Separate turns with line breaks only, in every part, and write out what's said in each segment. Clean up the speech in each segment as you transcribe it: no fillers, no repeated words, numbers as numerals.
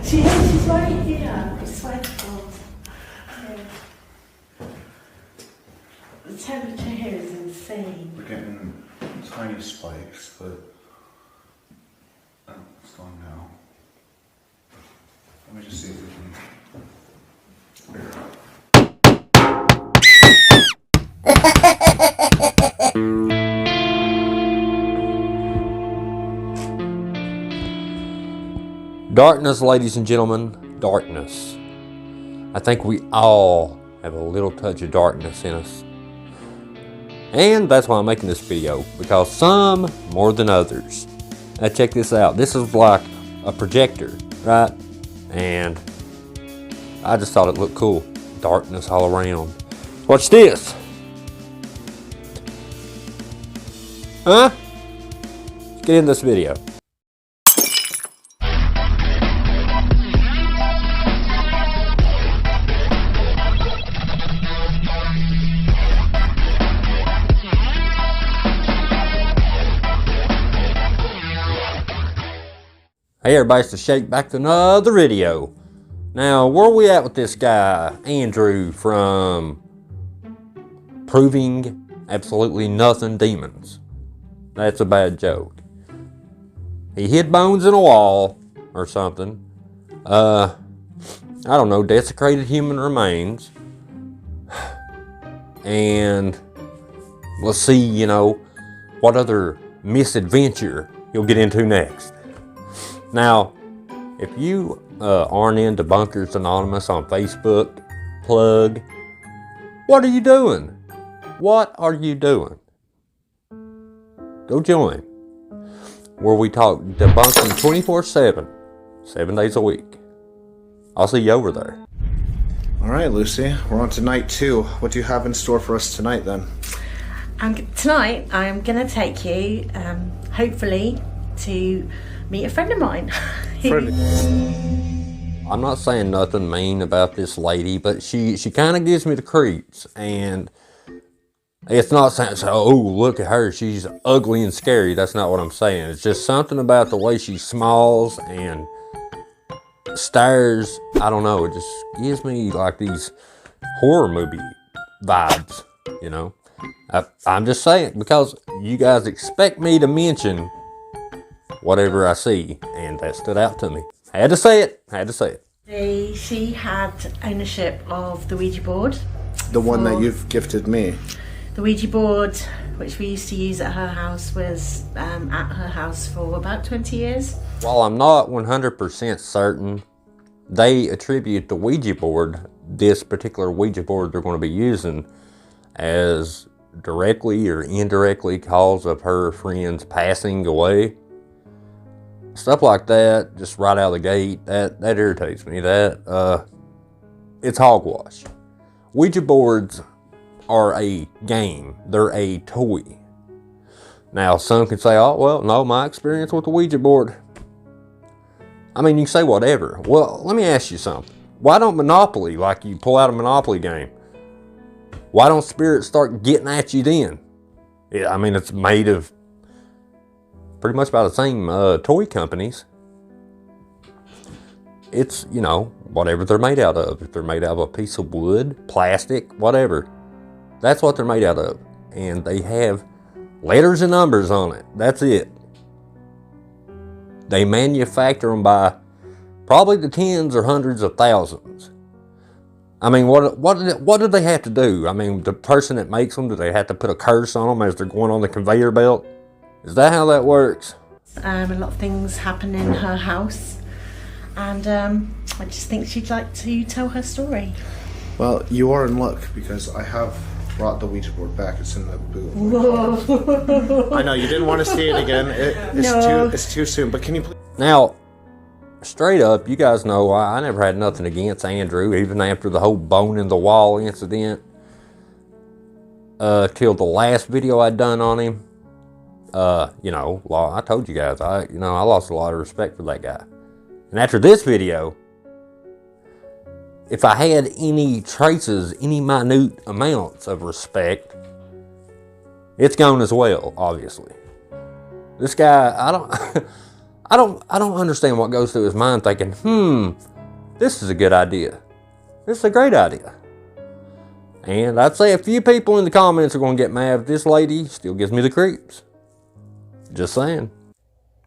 She's right here. I swear to God. Yeah. The temperature here is insane.
We're getting tiny spikes, but it's gone now. Let me just see if we can figure it out.
Darkness, ladies and gentlemen, darkness. I think we all have a little touch of darkness in us. And that's why I'm making this video, because some more than others. Now check this out. This is like a projector, right? And I just thought it looked cool. Darkness all around. Watch this. Huh? Let's get in this video. Hey everybody, it's the Shake back to another video. Now, where are we at with this guy, Andrew, from proving absolutely nothing demons? That's a bad joke. He hid bones in a wall or something. I don't know, desecrated human remains. And let's see, you know, what other misadventure he'll get into next. Now, if you aren't in Debunkers Anonymous on Facebook, plug, what are you doing? What are you doing? Go join. Where we talk debunking 24/7, 7 days a week. I'll see you over there.
All right, Lucy, we're on to night 2. What do you have in store for us tonight, then?
Tonight, I'm going to take you, hopefully, to meet a friend of mine.
I'm not saying nothing mean about this lady, but she kind of gives me the creeps. And it's not saying, oh, look at her, she's ugly and scary. That's not what I'm saying. It's just something about the way she smiles and stares. I don't know, it just gives me like these horror movie vibes, you know. I'm just saying, because you guys expect me to mention whatever I see, and that stood out to me. Had to say it.
She had ownership of the Ouija board.
The one that you've gifted me.
The Ouija board, which we used to use at her house, was at her house for about 20 years.
While I'm not 100% certain, they attribute the Ouija board, this particular Ouija board they're going to be using, as directly or indirectly cause of her friend's passing away. Stuff like that, just right out of the gate, that irritates me. It's hogwash. Ouija boards are a game. They're a toy. Now, some can say, oh, well, no, my experience with the Ouija board. I mean, you can say whatever. Well, let me ask you something. Why don't Monopoly, like you pull out a Monopoly game, why don't spirits start getting at you then? Yeah, I mean, it's made of pretty much by the same toy companies. It's, you know, whatever they're made out of. If they're made out of a piece of wood, plastic, whatever. That's what they're made out of. And they have letters and numbers on it. That's it. They manufacture them by probably the tens or hundreds of thousands. I mean, what do they have to do? I mean, the person that makes them, do they have to put a curse on them as they're going on the conveyor belt? Is that how that works?
A lot of things happen in her house, and I just think she'd like to tell her story.
Well, you are in luck, because I have brought the Ouija board back. It's in the booth.
Whoa.
I know, you didn't want to see it again. It's too soon, but can you please...
Now, straight up, you guys know I never had nothing against Andrew, even after the whole bone in the wall incident. Till the last video I'd done on him. You know, I told you guys, I lost a lot of respect for that guy. And after this video, if I had any traces, any minute amounts of respect, it's gone as well, obviously. This guy, I don't understand what goes through his mind thinking, this is a good idea. This is a great idea. And I'd say a few people in the comments are going to get mad, but this lady still gives me the creeps. Just saying.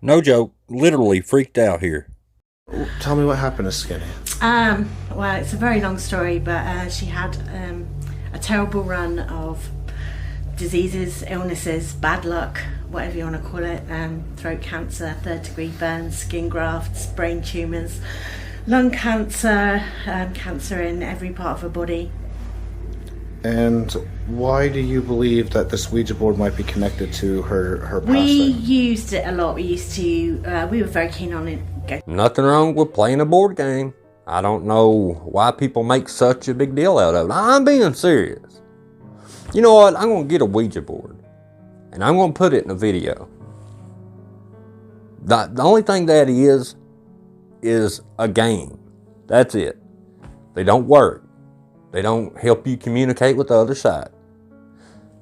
No joke. Literally freaked out here.
Tell me what happened to Skinny.
Well, it's a very long story, but she had a terrible run of diseases, illnesses, bad luck, whatever you want to call it, throat cancer, 3rd-degree burns, skin grafts, brain tumours, lung cancer, cancer in every part of her body.
And why do you believe that this Ouija board might be connected to her past
We
life?
used it a lot. We were very keen on it.
Nothing wrong with playing a board game. I don't know why people make such a big deal out of it. I'm being serious. You know what? I'm going to get a Ouija board. And I'm going to put it in a video. The only thing that is a game. That's it. They don't work. They don't help you communicate with the other side.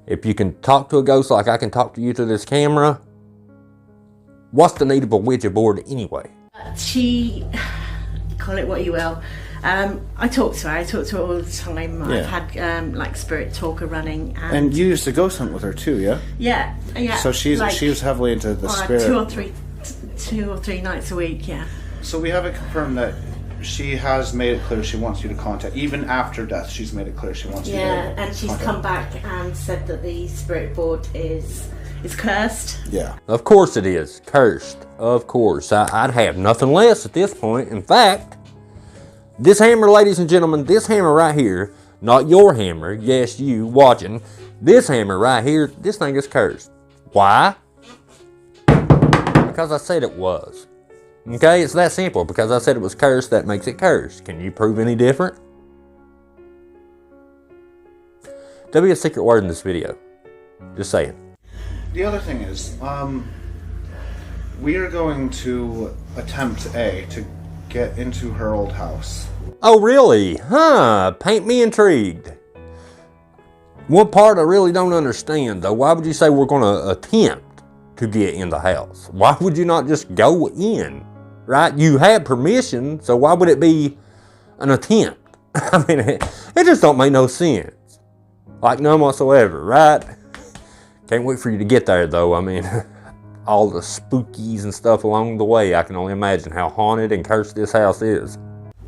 If you can talk to a ghost like I can talk to you through this camera, what's the need of a Ouija board anyway?
She, call it what you will. I talk to her all the time.
Yeah.
I've had like spirit talker running.
And you used to ghost hunt with her too, yeah?
Yeah.
So she was heavily into the spirit.
2 or 3 nights a week, yeah.
So we have it confirmed that she has made it clear she wants you to contact. Even after death, she's made it clear she wants you to contact.
And she's come back and said that the spirit board is cursed.
Yeah.
Of course it is. Cursed. Of course. I'd have nothing less at this point. In fact, this hammer, ladies and gentlemen, this hammer right here, not your hammer, yes, you watching, this hammer right here, this thing is cursed. Why? Because I said it was. Okay, it's that simple. Because I said it was cursed, that makes it cursed. Can you prove any different? There'll be a secret word in this video. Just saying.
The other thing is, we are going to attempt to get into her old house.
Oh, really? Huh? Paint me intrigued. One part I really don't understand, though. Why would you say we're going to attempt to get in the house? Why would you not just go in? Right? You had permission, so why would it be an attempt? I mean, it just don't make no sense. Like, none whatsoever, right? Can't wait for you to get there, though. I mean, all the spookies and stuff along the way. I can only imagine how haunted and cursed this house is.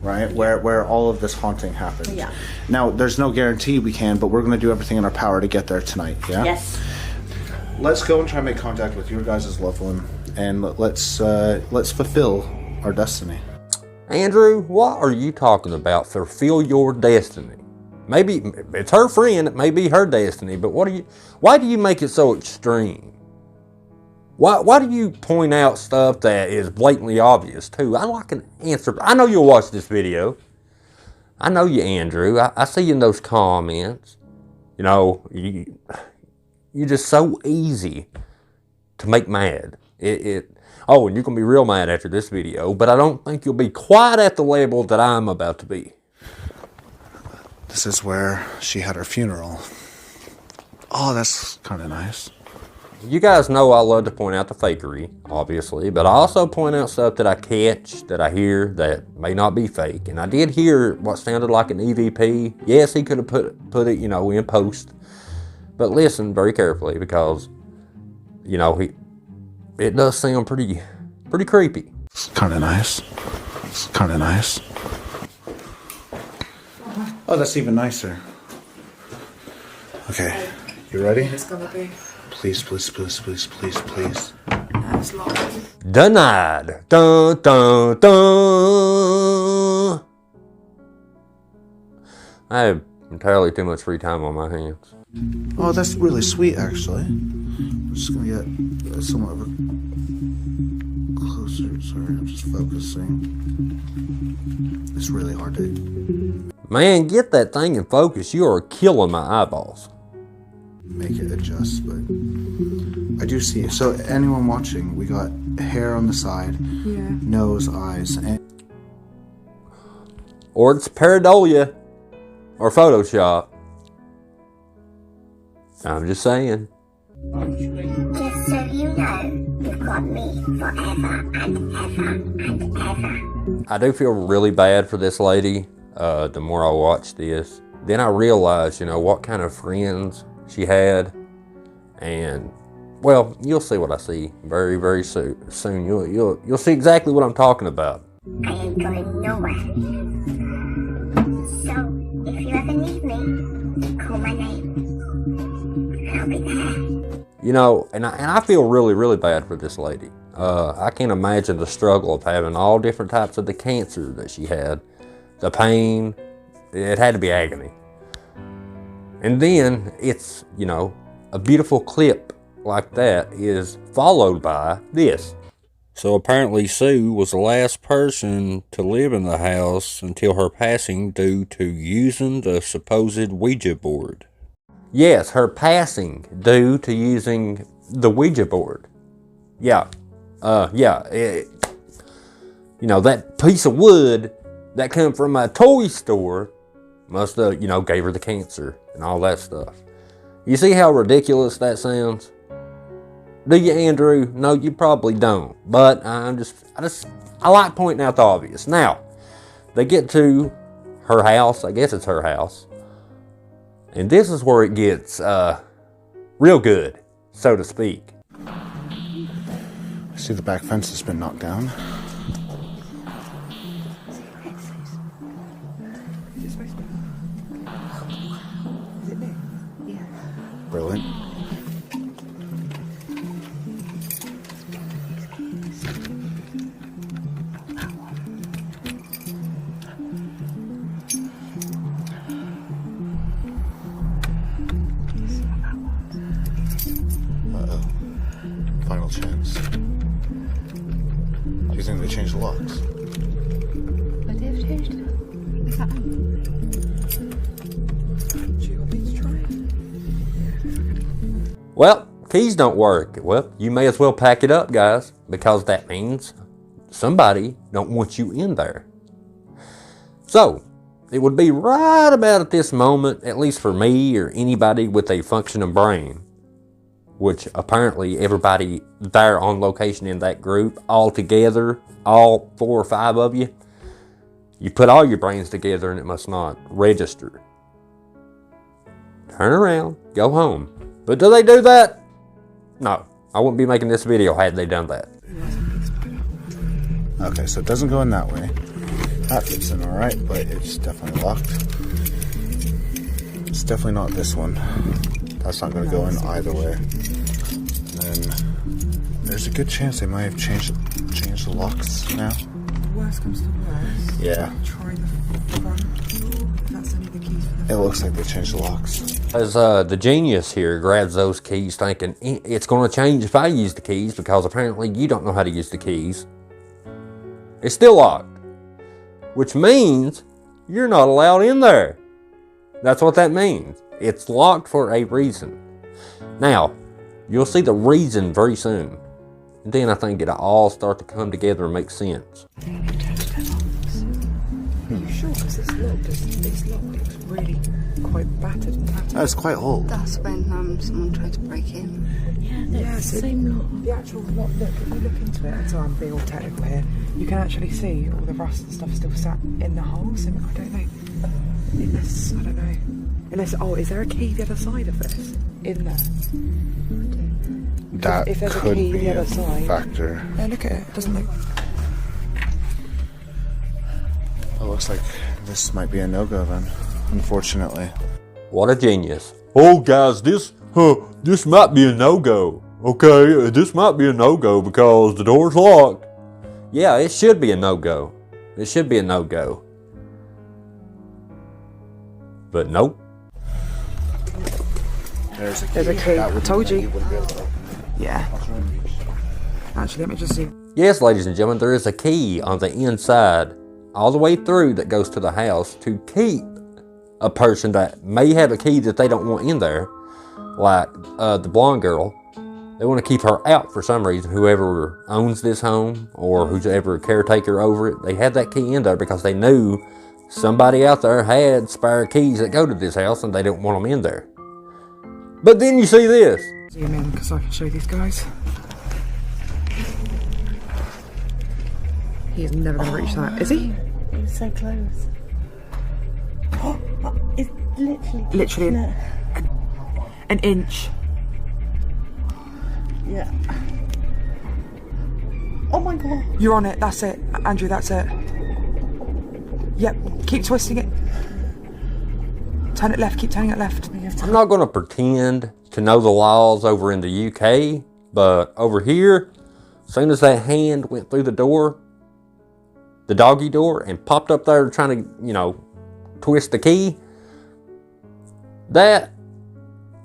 Right? Where all of this haunting happened.
Yeah.
Now, there's no guarantee we can, but we're going to do everything in our power to get there tonight, yeah?
Yes.
Let's go and try and make contact with your guys' loved one, and let's fulfill our destiny.
Andrew, what are you talking about? Fulfill your destiny. Maybe it's her friend, it may be her destiny, but why do you make it so extreme? Why do you point out stuff that is blatantly obvious too? I like an answer. I know you'll watch this video. I know you, Andrew. I see you in those comments. You know, you're just so easy to make mad. Oh, and you're going to be real mad after this video, but I don't think you'll be quite at the level that I'm about to be.
This is where she had her funeral. Oh, that's kind of nice.
You guys know I love to point out the fakery, obviously, but I also point out stuff that I catch, that I hear, that may not be fake. And I did hear what sounded like an EVP. Yes, he could have put it, in post. But listen very carefully, because, it does sound pretty creepy.
It's kind of nice. It's kind of nice. Oh, that's even nicer. Okay, you ready?
It's gonna be.
Please, please, please, please, please, please.
That's long.
Denied. Dun, dun, dun. I have entirely too much free time on my hands.
Oh, that's really sweet, actually. I'm just gonna get somewhat of a closer. Sorry, I'm just focusing. It's really hard to
Man, get that thing in focus. You are killing my eyeballs.
make it adjust, but I do see it. So anyone watching, we got hair on the side,
Yeah.
nose, eyes, and
Or it's pareidolia. Or Photoshop. I'm just saying.
Just so you know,
for me forever and ever and ever.
I do feel really bad for this lady the more I watch this. Then I realized, you know, what kind of friends she had. And, well, you'll see what I see very, very soon. You'll see exactly what I'm talking about.
I ain't going nowhere. So, if you ever need me, call my name. I'll be there.
You know, and I feel really, really bad for this lady. I can't imagine the struggle of having all different types of the cancer that she had. The pain, it had to be agony. And then it's, you know, a beautiful clip like that is followed by this. So apparently Sue was the last person to live in the house until her passing due to using the supposed Ouija board. Yes, her passing due to using the Ouija board. Yeah, you know, that piece of wood that come from a toy store must have, you know, gave her the cancer and all that stuff. You see how ridiculous that sounds? Do you, Andrew? No, you probably don't. But I like pointing out the obvious. Now, they get to her house. I guess it's her house. And this is where it gets real good, so to speak.
I see the back fence has been knocked down. Brilliant. Uh-oh. Final chance. Do you think they changed the locks?
But they've changed it. Is that do you want me to try?
Well, keys don't work. Well, you may as well pack it up, guys, because that means somebody don't want you in there. So, it would be right about at this moment, at least for me or anybody with a functioning brain, which apparently everybody there on location in that group, all together, all 4 or 5 of you, you put all your brains together and it must not register. Turn around, go home. But do they do that? No, I wouldn't be making this video had they done that.
Okay, so it doesn't go in that way. That fits in alright, but it's definitely locked. It's definitely not this one. That's not going to go in either way. And then there's a good chance they might have changed the locks now.
Worst comes to worst.
Yeah.
Try the front door. That's only the keys for the
It looks like they changed the locks.
As the genius here grabs those keys thinking, it's going to change if I use the keys because apparently you don't know how to use the keys. It's still locked. Which means you're not allowed in there. That's what that means. It's locked for a reason. Now, you'll see the reason very soon. And then I think it'll all start to come together and make sense.
Are you sure? Because this lock looks really quite battered and tattered.
That's quite old.
That's when someone tried to break in.
Yeah, it's the same lock. The actual lock, look, if you look into it, so I'm being all technical here, you can actually see all the rust and stuff still sat in the hole, so I don't know. Unless, I don't know. Unless, is there a key the other side of this? In there?
That
if there's a
could
key
be
the
a
other side.
factor.
Yeah, look at it. It doesn't look...
It looks like this might be a no-go then, unfortunately.
What a genius. Oh guys, this might be a no-go. Okay, this might be a no-go because the door's locked. Yeah, it should be a no-go. It should be a no-go. But nope.
There's a key.
There's a key.
That
I
would
told
mean
you.
that wouldn't be able to open it.
Yeah. Actually, let me just see.
Yes, ladies and gentlemen, there is a key on the inside, all the way through that goes to the house to keep a person that may have a key that they don't want in there, like the blonde girl. They want to keep her out for some reason. Whoever owns this home or whoever caretaker over it, they had that key in there because they knew somebody out there had spare keys that go to this house and they didn't want them in there. But then you see this.
Zoom in because I can show these guys. He is never going to reach that. Is he?
He was so close. Oh, it's literally
Literally an inch.
Yeah. Oh my god.
You're on it. That's it. Andrew, that's it. Yep. Keep twisting it. Turn it left. Keep turning it left.
I'm not going to pretend to know the laws over in the UK, but over here, as soon as that hand went through the door, the doggy door, and popped up there trying to, you know, twist the key, that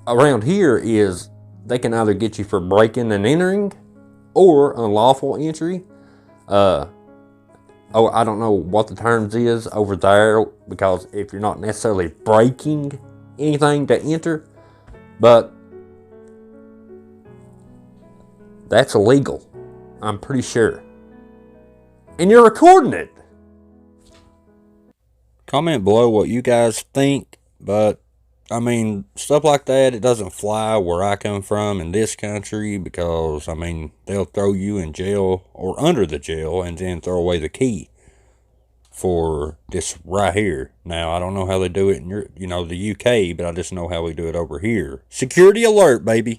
around here is they can either get you for breaking and entering or unlawful entry. I don't know what the terms is over there, because if you're not necessarily breaking anything to enter, but that's illegal, I'm pretty sure. And you're recording it. Comment below what you guys think, but I mean, stuff like that, it doesn't fly where I come from in this country, because, I mean, they'll throw you in jail or under the jail and then throw away the key for this right here. Now, I don't know how they do it in the UK, but I just know how we do it over here. Security alert, baby.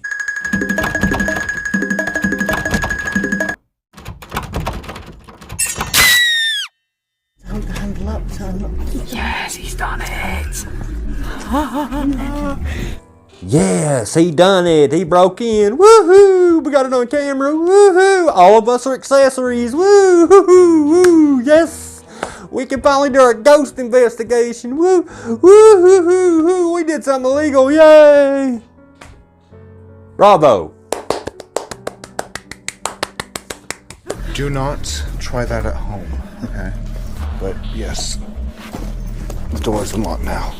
Hold the handle up to unlock.
Yes, he's done it.
Yes, he done it. He broke in. Woohoo! We got it on camera. Woohoo! All of us are accessories. Woo! Yes! We can finally do our ghost investigation. Woo! We did something illegal. Yay! Bravo.
Do not try that at home, okay? But yes, the door's unlocked now.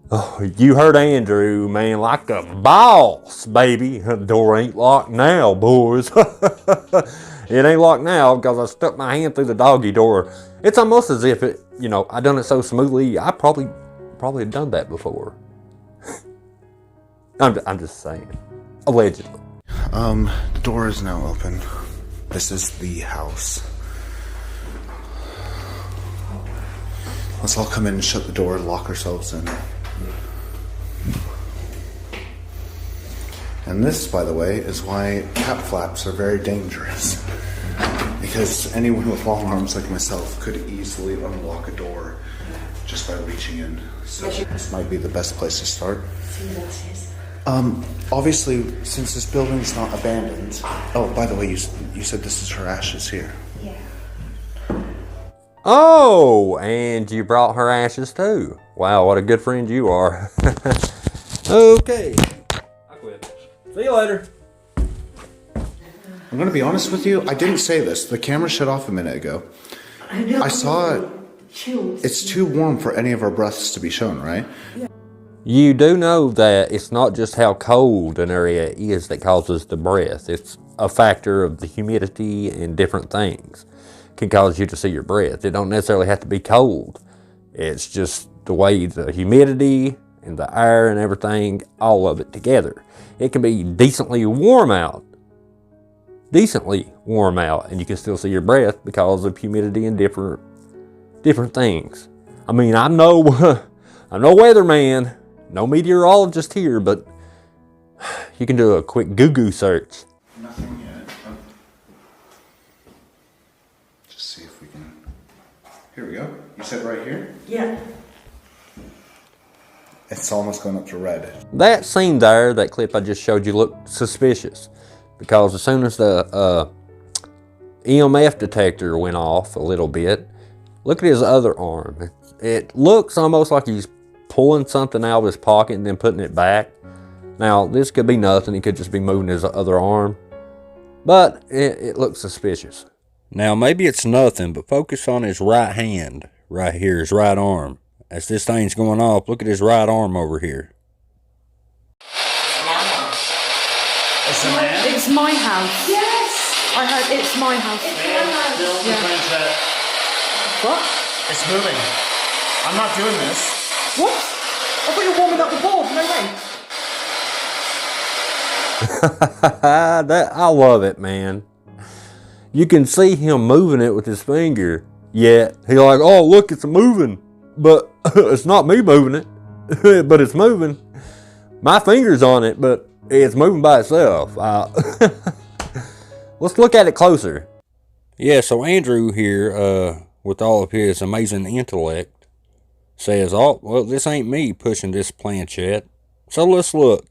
Oh, you heard Andrew, man, like a boss, baby. The door ain't locked now, boys. It ain't locked now because I stuck my hand through the doggy door. It's almost as if it, I done it so smoothly. I probably had done that before. I'm just saying, allegedly.
The door is now open. This is the house. Let's all come in and shut the door and lock ourselves in. And this, by the way, is why cap flaps are very dangerous. Because anyone with long arms like myself could easily unlock a door just by reaching in. So this might be the best place to start. Obviously, since this building's not abandoned... Oh, by the way, you said this is her ashes here.
Yeah.
Oh, and you brought her ashes too. Wow, what a good friend you are. Okay. I quit. See you later.
I'm going to be honest with you. I didn't say this. The camera shut off a minute ago. I saw it. It's too warm for any of our breaths to be shown, right?
You do know that it's not just how cold an area is that causes the breath. It's a factor of the humidity and different things can cause you to see your breath. It don't necessarily have to be cold. It's just the way the humidity and the air and everything, all of it together. It can be decently warm out, and you can still see your breath because of humidity and different things. I mean, I'm no weatherman, no meteorologist here, but you can do a quick Google search.
Nothing yet. Just see if we can... Here we go. You said right here?
Yeah.
It's almost going up to red.
That scene there, that clip I just showed you, looked suspicious because as soon as the EMF detector went off a little bit, look at his other arm. It looks almost like he's pulling something out of his pocket and then putting it back. Now, this could be nothing. He could just be moving his other arm, but it looks suspicious. Now, maybe it's nothing, but focus on his right hand right here, his right arm. As this thing's going off, look at his right arm over here.
It's a man?
It's my house.
Yes!
I heard it's my house.
Still the Planchette.
What?
It's moving. I'm not doing this.
What? I thought you were warming up the board. No way.
I love it, man. You can see him moving it with his finger. Yet, he's like, oh, look, it's moving. But it's not me moving it. But it's moving. My finger's on it, but it's moving by itself. Let's look at it closer. Yeah, so Andrew here, with all of his amazing intellect, says, oh, well, this ain't me pushing this planchette. So let's look.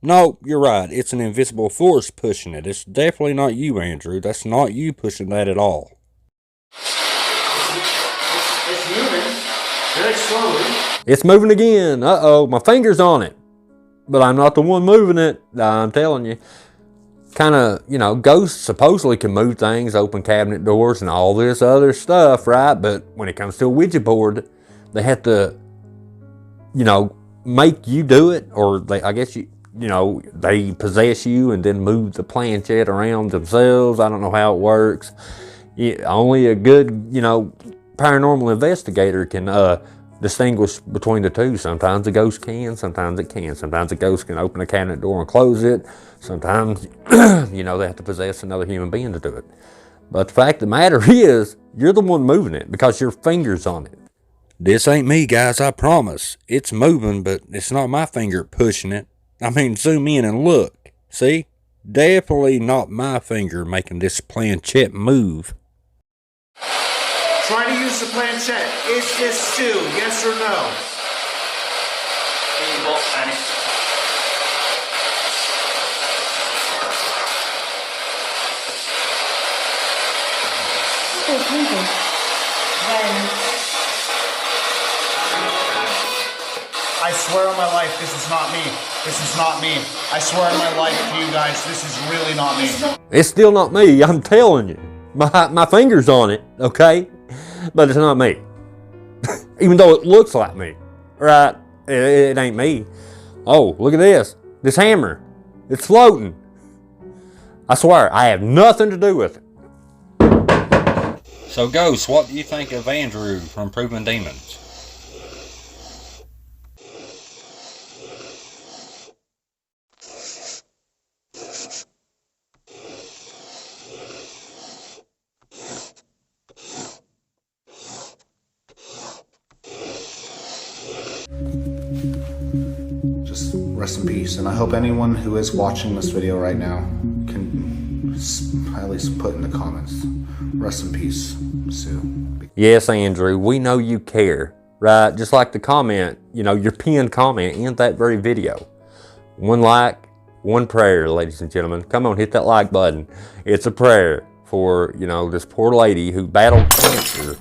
No, you're right. It's an invisible force pushing it. It's definitely not you, Andrew. That's not you pushing that at all.
It's moving very slowly.
It's moving again. Uh-oh, my finger's on it. But I'm not the one moving it. I'm telling you. Kind of, you know, ghosts supposedly can move things, open cabinet doors and all this other stuff, right? But when it comes to a Ouija board, they have to, you know, make you do it. Or they, I guess you know, they possess you and then move the planchette around themselves. I don't know how it works. Only a good, you know, paranormal investigator can distinguish between the two. Sometimes a ghost can, sometimes it can. Sometimes a ghost can open a cabinet door and close it. Sometimes, you know, they have to possess another human being to do it. But the fact of the matter is, you're the one moving it because your finger's on it. This ain't me, guys, I promise. It's moving, but it's not my finger pushing it. I mean, zoom in and look. See? Definitely not my finger making this planchette move.
Try to use the planchette. Is this Sue? Yes or no? I swear on my life, this is not me. This is not me. I swear on my life to you guys, this is really not me.
It's still not me, I'm telling you. My finger's on it, okay? But it's not me. Even though it looks like me, right? It ain't me. Oh, look at this. This hammer. It's floating. I swear, I have nothing to do with it. So, Ghost, what do you think of Andrew from Proving Demons?
Just rest in peace, and I hope anyone who is watching this video right now can at least put in the comments, rest in peace, Sue.
Yes, Andrew, we know you care, right? Just like the comment, you know, your pinned comment in that very video. One like, one prayer, ladies and gentlemen. Come on, hit that like button. It's a prayer for, you know, this poor lady who battled cancer.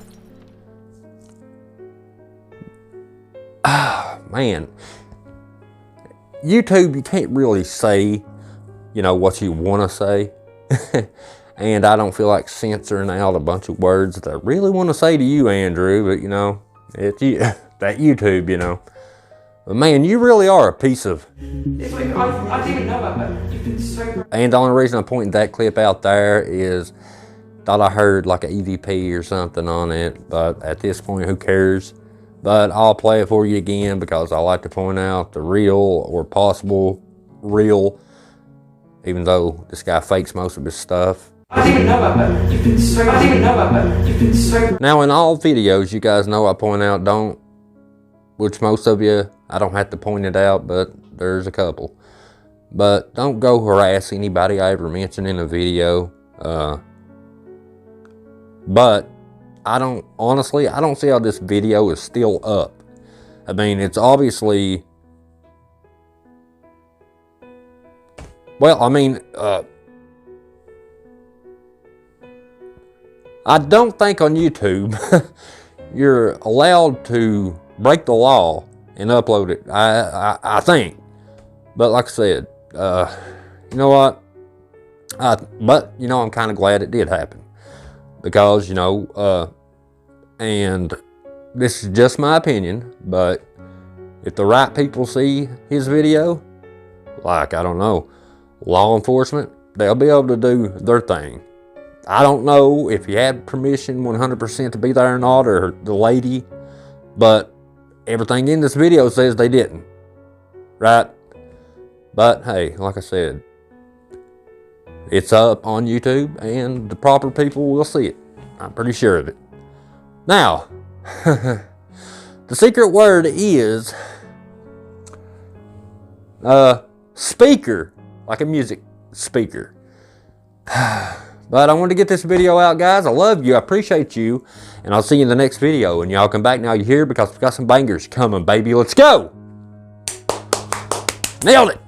Ah, man. YouTube, you can't really say, you know, what you want to say. And I don't feel like censoring out a bunch of words that I really want to say to you, Andrew, but, you know, it's you, that YouTube, you know. But, man, you really are a piece of...
It's like, I didn't know that, but you've been so...
And the only reason I'm pointing that clip out there is thought I heard like an EVP or something on it, but at this point, who cares? But I'll play it for you again because I like to point out the real or possible real, even though this guy fakes most of his stuff.
I didn't know that, but you've been so... I didn't know that, but you've been so...
Now in all videos, you guys know I point out don't, which most of you, I don't have to point it out, but there's a couple. But don't go harass anybody I ever mention in a video. But honestly, I don't see how this video is still up. I mean, it's obviously, well, I mean, I don't think on YouTube you're allowed to break the law and upload it. I think. But like I said, you know what? But, you know, I'm kind of glad it did happen. Because, you know, and this is just my opinion, but if the right people see his video, like, I don't know, law enforcement, they'll be able to do their thing. I don't know if he had permission 100% to be there or not, or the lady, but everything in this video says they didn't, right? But hey, like I said, It's up on YouTube, and the proper people will see it. I'm pretty sure of it. Now, the secret word is speaker, like a music speaker. But I wanted to get this video out, guys. I love you. I appreciate you. And I'll see you in the next video. And y'all come back now you're here because we've got some bangers coming, baby. Let's go. Nailed it.